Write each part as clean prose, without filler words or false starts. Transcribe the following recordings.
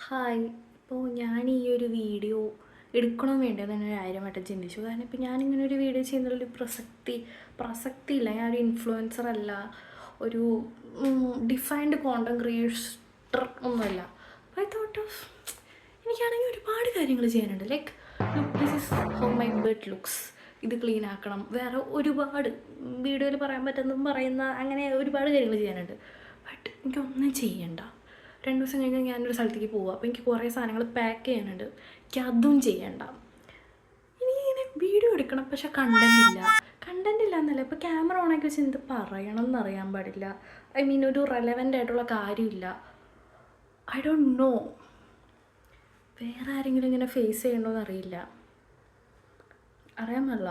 Hi. ഇപ്പോൾ ഞാൻ ഈ ഒരു വീഡിയോ എടുക്കണോ വേണ്ടയോ എന്ന് തന്നെ 1000 വട്ടം ചിന്തിച്ചു. കാരണം ഇപ്പോൾ ഞാനിങ്ങനെ ഒരു വീഡിയോ ചെയ്യുന്നതിലൊരു പ്രസക്തിയില്ല. ഞാനൊരു ഇൻഫ്ലുവൻസർ അല്ല, ഒരു ഡിഫൈൻഡ് കോണ്ടന്റ് ക്രിയേറ്റർ ഒന്നുമല്ല. അപ്പോൾ ഐ തോട്ട് ഓഫ് എനിക്കാണെങ്കിൽ ഒരുപാട് കാര്യങ്ങൾ ചെയ്യാനുണ്ട്. Like this is how my bed looks, ഇത് ക്ലീൻ ആക്കണം, വേറെ ഒരുപാട് വീഡിയോയിൽ പറയാൻ പറ്റുന്നതും പറയുന്ന അങ്ങനെ ഒരുപാട് കാര്യങ്ങൾ ചെയ്യാനുണ്ട്. ബട്ട് എനിക്കൊന്നും ചെയ്യണ്ട. 2 ദിവസം കഴിഞ്ഞാൽ ഞാനൊരു സ്ഥലത്തേക്ക് പോവുക. അപ്പോൾ എനിക്ക് കുറേ സാധനങ്ങൾ പാക്ക് ചെയ്യാനുണ്ട്. എനിക്ക് അതും ചെയ്യണ്ട. എനിക്കിങ്ങനെ വീഡിയോ എടുക്കണം, പക്ഷെ കണ്ടന്റ് ഇല്ല എന്നല്ല. ഇപ്പോൾ ക്യാമറ ഓണാക്കി വെച്ച് എന്ത് പറയണം എന്നറിയാൻ പാടില്ല. ഐ മീൻ ഒരു റെലവൻ്റ് ആയിട്ടുള്ള കാര്യമില്ല. ഐ ഡോണ്ട് നോ വേറെ ആരെങ്കിലും ഇങ്ങനെ ഫേസ് ചെയ്യണമെന്ന് അറിയാൻ പാടില്ല.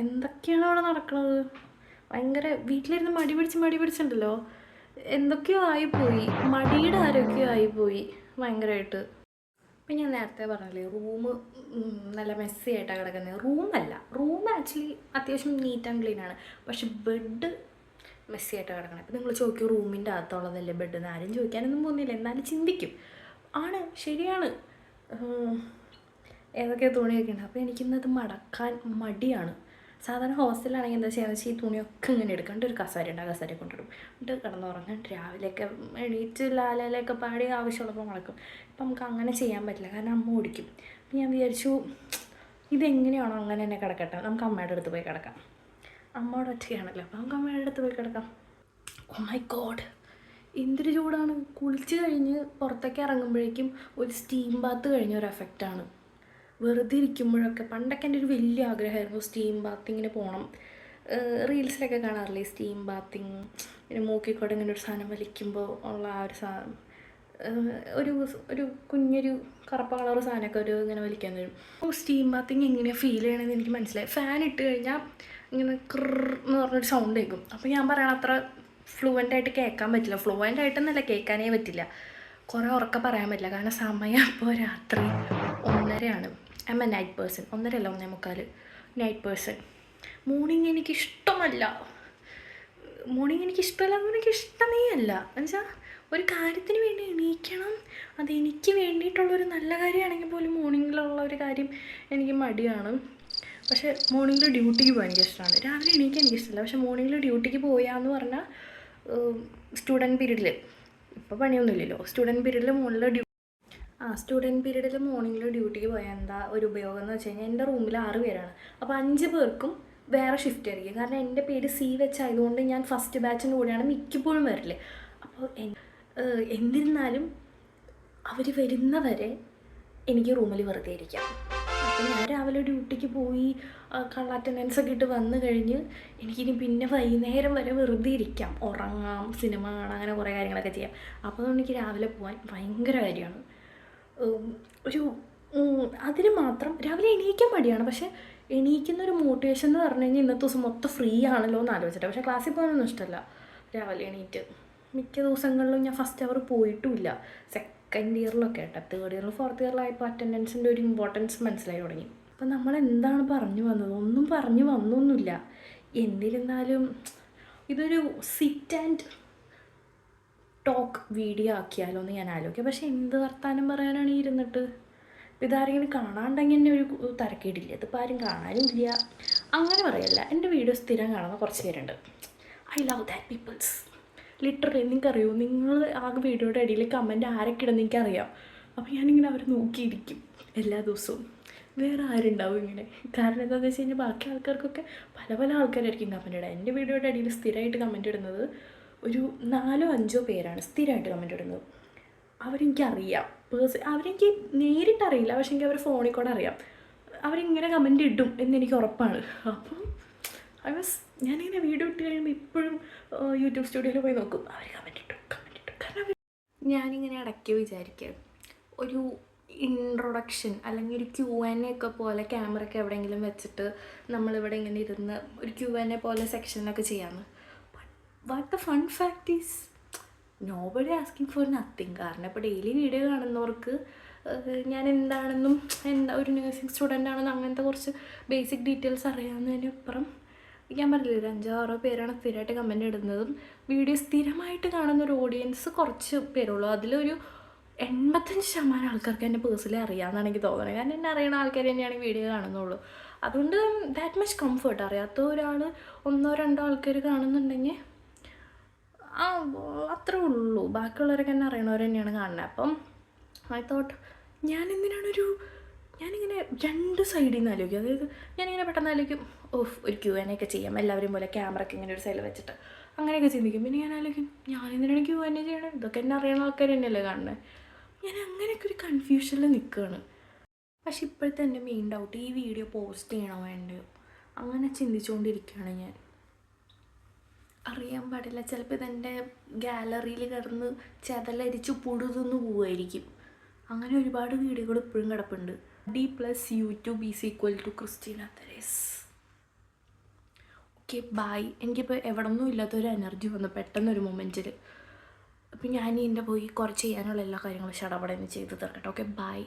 എന്തൊക്കെയാണ് അവിടെ നടക്കുന്നത്. ഭയങ്കര വീട്ടിലിരുന്ന് മടി പിടിച്ചുണ്ടല്ലോ, എന്തൊക്കെയോ ആയിപ്പോയി, മടിയുടെ ആരോഗ്യം ആയിപ്പോയി ഭയങ്കരമായിട്ട്. ഇപ്പം ഞാൻ നേരത്തെ പറഞ്ഞില്ലേ, റൂം നല്ല മെസ്സി ആയിട്ടാണ് കിടക്കുന്നത്. റൂം ആക്ച്വലി അത്യാവശ്യം നീറ്റ് ആൻഡ് ക്ലീൻ ആണ്, പക്ഷെ ബെഡ് മെസ്സി ആയിട്ടാണ് കിടക്കുന്നത്. ഇപ്പം നിങ്ങൾ ചോദിക്കും റൂമിൻ്റെ അകത്തുള്ളതല്ലേ ബെഡ് എന്ന്. ആരും ചോദിക്കാനൊന്നും പോകുന്നില്ല, എന്നാലും ചിന്തിക്കും. ആണ്, ശരിയാണ്, ഏതൊക്കെ തുണിയൊക്കെ ഉണ്ട്. അപ്പോൾ എനിക്കിന്നത് മടക്കാൻ മടിയാണ്. സാധാരണ ഹോസ്റ്റലിലാണെങ്കിൽ എന്താ ചെയ്യുക വെച്ചാൽ ഈ തുണിയൊക്കെ ഇങ്ങനെ എടുക്കാണ്ട് ഒരു കസേര ഉണ്ട്, ആ കസേര കൊണ്ടിടും, എന്നിട്ട് കിടന്നുറങ്ങാൻ രാവിലെയൊക്കെ എണീറ്റ് ലാലയിലൊക്കെ പാടി ആവശ്യമുള്ളപ്പോൾ മടക്കും. ഇപ്പം നമുക്ക് അങ്ങനെ ചെയ്യാൻ പറ്റില്ല, കാരണം അമ്മ ഓടിക്കും. അപ്പം ഞാൻ വിചാരിച്ചു ഇതെങ്ങനെയാണോ അങ്ങനെ തന്നെ കിടക്കട്ടെ, നമുക്ക് അമ്മയുടെ അടുത്ത് പോയി കിടക്കാം. അമ്മയോട് ഒറ്റയാണല്ലോ, അപ്പം നമുക്ക് അമ്മയുടെ അടുത്ത് പോയി കിടക്കാം. ഓ മൈ ഗോഡ്, എന്തൊരു ചൂടാണ്. കുളിച്ച് കഴിഞ്ഞ് പുറത്തേക്ക് ഇറങ്ങുമ്പോഴേക്കും ഒരു സ്റ്റീം ബാത്ത് കഴിഞ്ഞ ഒരു എഫക്റ്റാണ്. വെറുതെ ഇരിക്കുമ്പോഴൊക്കെ പണ്ടൊക്കെ എൻ്റെ ഒരു വലിയ ആഗ്രഹമായിരുന്നു സ്റ്റീം ബാത്തിങ്ങിന് പോകണം. റീൽസിലൊക്കെ കാണാറില്ലേ സ്റ്റീം ബാത്തിങ്, പിന്നെ മൂക്കിക്കോടെ ഇങ്ങനെ ഒരു സാധനം വലിക്കുമ്പോൾ ഉള്ള ആ ഒരു സാധനം, ഒരു കുഞ്ഞൊരു കറുപ്പ കളർ സാധനമൊക്കെ ഒരു ഇങ്ങനെ വലിക്കാൻ തരും. അപ്പോൾ സ്റ്റീം ബാത്തിങ് എങ്ങനെയാണ് ഫീൽ ചെയ്യണമെന്ന് എനിക്ക് മനസ്സിലായി. ഫാൻ ഇട്ട് കഴിഞ്ഞാൽ ഇങ്ങനെ എന്ന് പറഞ്ഞൊരു സൗണ്ട് കേൾക്കും. അപ്പോൾ ഞാൻ പറയണ അത്ര ഫ്ലുവൻ്റായിട്ട് കേൾക്കാൻ പറ്റില്ല. ഫ്ലുവൻ്റായിട്ടെന്നല്ല, കേൾക്കാനേ പറ്റില്ല. കുറേ ഉറക്കം പറയാൻ പറ്റില്ല, കാരണം സമയം അപ്പോൾ രാത്രി 1:30 I M A night person. 1:30 അല്ല, 1:45 നൈറ്റ് പേഴ്സൺ. മോർണിംഗ് എനിക്കിഷ്ടമല്ല. എനിക്ക് ഇഷ്ടമേ അല്ല. എന്നുവെച്ചാൽ ഒരു കാര്യത്തിന് വേണ്ടി എണീക്കണം, അതെനിക്ക് വേണ്ടിയിട്ടുള്ളൊരു നല്ല കാര്യമാണെങ്കിൽ പോലും മോർണിംഗിലുള്ള ഒരു കാര്യം എനിക്ക് മടിയാണ്. പക്ഷേ മോർണിംഗിൽ ഡ്യൂട്ടിക്ക് പോകാൻ എനിക്കിഷ്ടമാണ്. രാവിലെ എണീക്കാൻ എനിക്കിഷ്ടമില്ല, പക്ഷേ മോർണിംഗിൽ ഡ്യൂട്ടിക്ക് പോയാന്ന് പറഞ്ഞാൽ സ്റ്റുഡൻറ്റ് പീരീഡിൽ, ഇപ്പോൾ പണിയൊന്നുമില്ലല്ലോ, സ്റ്റുഡൻറ്റ് പീരീഡിൽ സ്റ്റുഡൻറ്റ് പീരീഡിൽ മോർണിംഗിൽ ഡ്യൂട്ടിക്ക് പോയാൽ എന്താ ഒരു ഉപയോഗം എന്ന് വെച്ച് കഴിഞ്ഞാൽ എൻ്റെ റൂമിൽ 6 പേരാണ്. അപ്പോൾ 5 പേർക്കും വേറെ ഷിഫ്റ്റ് ആയിരിക്കും. കാരണം എൻ്റെ പേര് സി വെച്ചായതുകൊണ്ട് ഞാൻ ഫസ്റ്റ് ബാച്ചിൻ്റെ കൂടെയാണ് മിക്കപ്പോഴും വരല്. അപ്പോൾ എന്നിരുന്നാലും അവർ വരുന്നവരെ എനിക്ക് റൂമിൽ വെറുതെ ഇരിക്കാം. അപ്പോൾ ഞാൻ രാവിലെ ഡ്യൂട്ടിക്ക് പോയി കള്ള അറ്റൻഡൻസ് ഒക്കെ ഇട്ട് വന്നു കഴിഞ്ഞ് എനിക്കിനി പിന്നെ വൈകുന്നേരം വരെ വെറുതെ ഇരിക്കാം, ഉറങ്ങാം, സിനിമ കാണാം, അങ്ങനെ കുറേ കാര്യങ്ങളൊക്കെ ചെയ്യാം. അപ്പോൾ എനിക്ക് രാവിലെ പോകാൻ ഭയങ്കര കാര്യമാണ്. അതിന് മാത്രം രാവിലെ എണീക്കാൻ മടിയാണ്, പക്ഷേ എണീക്കുന്നൊരു മോട്ടിവേഷൻ എന്ന് പറഞ്ഞു കഴിഞ്ഞാൽ ഇന്നത്തെ ദിവസം മൊത്തം ഫ്രീ ആണല്ലോ എന്ന് ആലോചിച്ചിട്ട്. പക്ഷേ ക്ലാസ്സിൽ പോകാനൊന്നും ഇഷ്ടമല്ല രാവിലെ എണീറ്റ്. മിക്ക ദിവസങ്ങളിലും ഞാൻ ഫസ്റ്റ് അവർ പോയിട്ടുമില്ല. സെക്കൻഡ് ഇയറിലൊക്കെ കേട്ടോ, തേർഡ് ഇയറിൽ ഫോർത്ത് ഇയറിലായപ്പോൾ അറ്റൻഡൻസിൻ്റെ ഒരു ഇമ്പോർട്ടൻസ് മനസ്സിലായി തുടങ്ങി. അപ്പം നമ്മൾ എന്താണ് പറഞ്ഞു വന്നത്, ഒന്നും പറഞ്ഞു വന്നൊന്നുമില്ല. എന്നിരുന്നാലും ഇതൊരു സിറ്റ് ആൻഡ് ടോക്ക് വീഡിയോ ആക്കിയാലോ എന്ന് ഞാൻ ആലോചിക്കുക. പക്ഷേ എന്ത് വർത്താനം പറയാനാണ് ഇരുന്നിട്ട്. ഇപ്പോൾ ഇതാരെങ്കിലും കാണാണ്ടെങ്കിൽ തന്നെ ഒരു തരക്കേടില്ല, ഇതിപ്പോൾ ആരും കാണാനും ഇല്ല. അങ്ങനെ പറയല്ല, എൻ്റെ വീഡിയോ സ്ഥിരം കാണുന്ന കുറച്ച് പേരുണ്ട്. I love that peoples. Literally നിങ്ങൾക്കറിയോ, നിങ്ങൾ ആ വീഡിയോയുടെ അടിയിൽ കമൻറ്റ് ആരൊക്കെ ഇടുന്ന എനിക്കറിയാം. അപ്പോൾ ഞാനിങ്ങനെ അവർ നോക്കിയിരിക്കും എല്ലാ ദിവസവും. വേറെ ആരുണ്ടാവും ഇങ്ങനെ? കാരണം എന്താണെന്ന് വെച്ച് കഴിഞ്ഞാൽ ബാക്കി ആൾക്കാർക്കൊക്കെ പല ആൾക്കാരായിരിക്കും കമൻറ്റ് ഇടുക. എൻ്റെ വീഡിയോയുടെ അടിയിൽ സ്ഥിരമായിട്ട് കമൻറ്റ് ഇടുന്നത് ഒരു 4-5 പേരാണ് സ്ഥിരമായിട്ട് കമൻറ്റ് ഇടുന്നത്. അവരെനിക്കറിയാം, അവരെനിക്ക് നേരിട്ടറിയില്ല, പക്ഷേ എനിക്ക് അവർ ഫോണിൽ കൂടെ അറിയാം. അവരിങ്ങനെ കമൻറ്റ് ഇടും എന്നെനിക്ക് ഉറപ്പാണ്. അപ്പം ഞാനിങ്ങനെ വീഡിയോ ഇട്ട് കഴിയുമ്പോൾ ഇപ്പോഴും യൂട്യൂബ് സ്റ്റുഡിയോയിൽ പോയി നോക്കും, അവർ കമൻറ്റ് ഇട്ടു. കാരണം ഞാനിങ്ങനെ ഇടയ്ക്ക് വിചാരിക്കുക, ഒരു ഇൻട്രൊഡക്ഷൻ അല്ലെങ്കിൽ ഒരു Q&A ഒക്കെ പോലെ ക്യാമറയൊക്കെ എവിടെയെങ്കിലും വെച്ചിട്ട് നമ്മളിവിടെ ഇങ്ങനെ ഇരുന്ന് ഒരു Q&A പോലെ സെക്ഷനൊക്കെ ചെയ്യാമെന്ന്. But the fun fact is nobody asking for nothing. കാരണം ഇപ്പോൾ ഡെയിലി വീഡിയോ കാണുന്നവർക്ക് ഞാൻ എന്താണെന്നും ഒരു നഴ്സിംഗ് സ്റ്റുഡൻ്റ് ആണെന്നും അങ്ങനത്തെ കുറച്ച് ബേസിക് ഡീറ്റെയിൽസ് അറിയാവുന്നതിനപ്പുറം ഞാൻ പറഞ്ഞില്ല, ഒരു 5-6 പേരാണ് സ്ഥിരമായിട്ട് കമൻറ്റ് ഇടുന്നതും വീഡിയോ സ്ഥിരമായിട്ട് കാണുന്ന ഒരു ഓഡിയൻസ് കുറച്ച് പേരുള്ളൂ. അതിലൊരു 85% ആൾക്കാർക്ക് എന്നെ പേഴ്സണലി അറിയാമെന്നാണ് എനിക്ക് തോന്നുന്നത്. കാരണം എന്നെ അറിയണ ആൾക്കാർ തന്നെയാണ് ഈ വീഡിയോ കാണുന്നുള്ളൂ. അതുകൊണ്ട് ദാറ്റ് മച്ച് കംഫർട്ട്. അറിയാത്ത ഒരാൾ 1-2 ആൾക്കാർ കാണുന്നുണ്ടെങ്കിൽ അത്രേ ഉള്ളൂ. ബാക്കിയുള്ളവരൊക്കെ എന്നെ അറിയണവർ തന്നെയാണ് കാണുന്നത്. അപ്പം ഐ തോട്ട് ഞാനിങ്ങനെ 2 സൈഡിൽ നിന്ന് ആലോചിക്കും. അതായത് ഞാനിങ്ങനെ പെട്ടെന്ന് ആലോചിക്കും, ഒരു Q&A ഒക്കെ ചെയ്യാം എല്ലാവരും പോലെ, ക്യാമറയ്ക്ക് ഇങ്ങനെ ഒരു സൈഡിൽ വെച്ചിട്ട് അങ്ങനെയൊക്കെ ചിന്തിക്കും. പിന്നെ ഞാൻ ആലോചിക്കും, ഞാനെന്തിനാണ് Q&A ചെയ്യണം, ഇതൊക്കെ എന്നെ അറിയണ ആൾക്കാർ തന്നെയല്ലേ കാണുന്നത്. ഞാൻ അങ്ങനെയൊക്കെ ഒരു കൺഫ്യൂഷനിൽ നിൽക്കുകയാണ്. പക്ഷെ ഇപ്പോഴത്തെ എൻ്റെ മെയിൻ ഡൗട്ട്, ഈ വീഡിയോ പോസ്റ്റ് ചെയ്യണോ വേണ്ടയോ അങ്ങനെ ചിന്തിച്ചുകൊണ്ടിരിക്കുകയാണ് ഞാൻ. അറിയാൻ പാടില്ല, ചിലപ്പോൾ ഇതെൻ്റെ ഗാലറിയിൽ കിടന്ന് ചെതലരിച്ച് പുഴുതുന്നു പോവുമായിരിക്കും. അങ്ങനെ ഒരുപാട് വീഡിയോകൾ ഇപ്പോഴും കിടപ്പുണ്ട്. D+ YouTube = Christina Theres. Okay, bye. എനിക്കിപ്പോൾ എവിടെ ഒന്നും ഇല്ലാത്തൊരു എനർജി വന്നു പെട്ടെന്നൊരു മൊമെൻറ്റിൽ. അപ്പം ഞാൻ എൻ്റെ പോയി കുറച്ച് ചെയ്യാനുള്ള എല്ലാ കാര്യങ്ങളും ഷടപടന്ന് ചെയ്ത് തീർക്കട്ടെ. Okay, by.